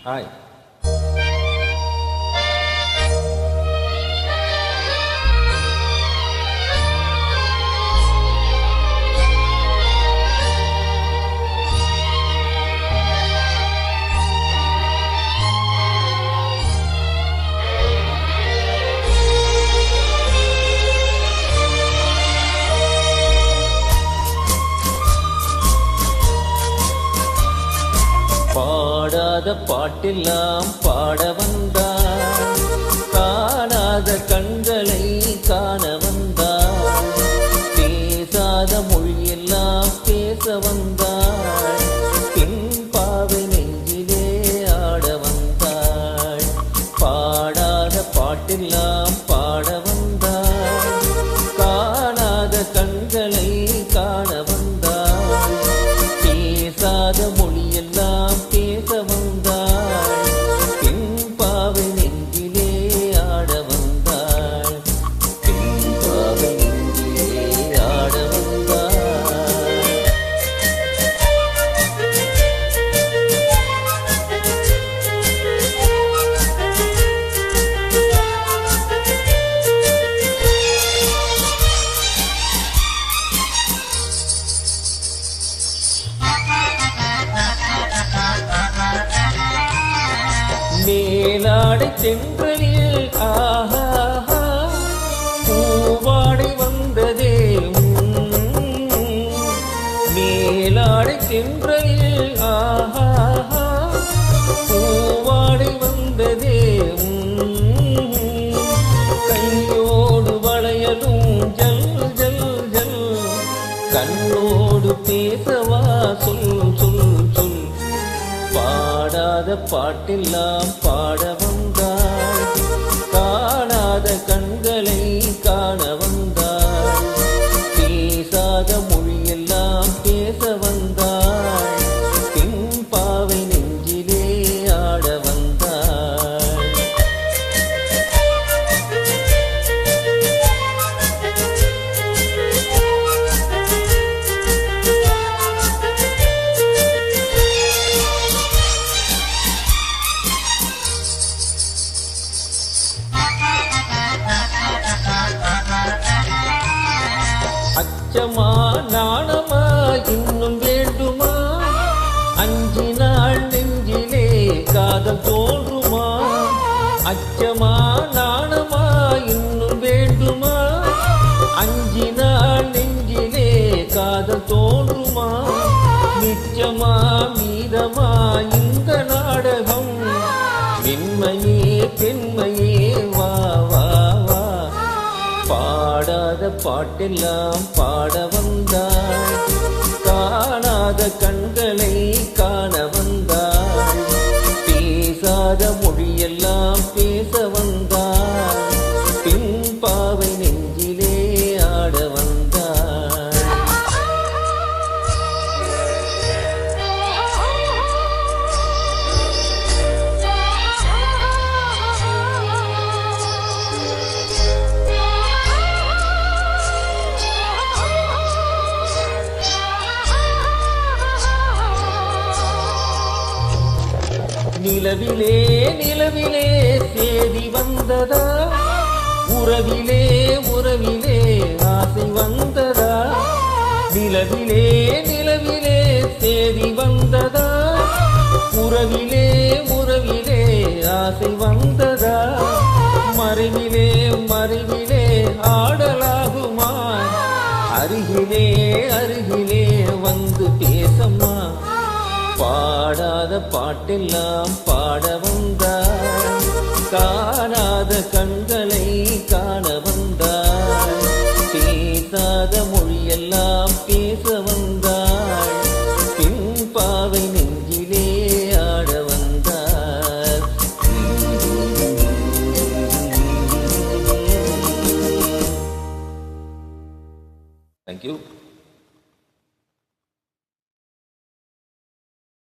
Hi. பாடாத பாட்டெல்லாம் பாட வந்தார், காணாத கண்களை காண வந்தார், பேசாத மொழியெல்லாம் பேச வந்தார், பெண் பாவை நெஞ்சிலே ஆட வந்தார். பாடாத பாட்டெல்லாம் பாட வந்தார், காணாத கண்களை காண வந்தார், பேசாத மொழியெல்லாம் பேச வந்தாள், பெண் பாவை நெஞ்சிலே ஆட வந்தாள், பெண் பாவை நெஞ்சிலே ஆட வந்தாள். மேலாடை தென்றலில் ஆஹா பூவாடை வந்ததே, மேலாடை தென்றலில் ஆஹா பூவாடை வந்ததே, கையோடு வளையலும் ஜல் ஜல் ஜல், கண்ணோடு பேசவா சொல் சொல் சொல். பாடாத பாட்டெல்லாம் பாட வந்தாள், காணாத கண்களை காண வந்தாள், பேசாத மொழியெல்லாம் பேச வந்தாள், பெண் பாவை நெஞ்சிலே ஆட வந்தாள். அச்சமா நாணமா இன்னும் வேண்டுமா, அஞ்சினாள் நெஞ்சிலே காதல் தோன்றுமா, அச்சமா நாணமா இன்னும் வேண்டுமா, அஞ்சினாள் நெஞ்சிலே காதல் தோன்றுமா, நிச்சயமா மீதமா இந்த நாடகம், மென்மையே பெண்மையே வா வா வா. பாடாத பாட்டெல்லாம் பாட வந்தாள், காணாத கண்களை காண வந்தாள், பேசாத மொழியெல்லாம் பேச வந்தாள், பெண் பாவை நெஞ்சிலே ஆட வந்தாள். நிலவிலே நிலவிலே சேதி வந்ததா, உறவிலே உறவிலே ஆசை வந்ததா, நிலவிலே நிலவிலே சேதி வந்ததா, உறவிலே உறவிலே ஆசை வந்ததா, மறைவிலே மறைவிலே ஆடலாகுமா, அருகிலே அருகிலே வந்து பேசம்மா. பாடாத பாட்டெல்லாம் பாட வந்தாள், காணாத கண்களை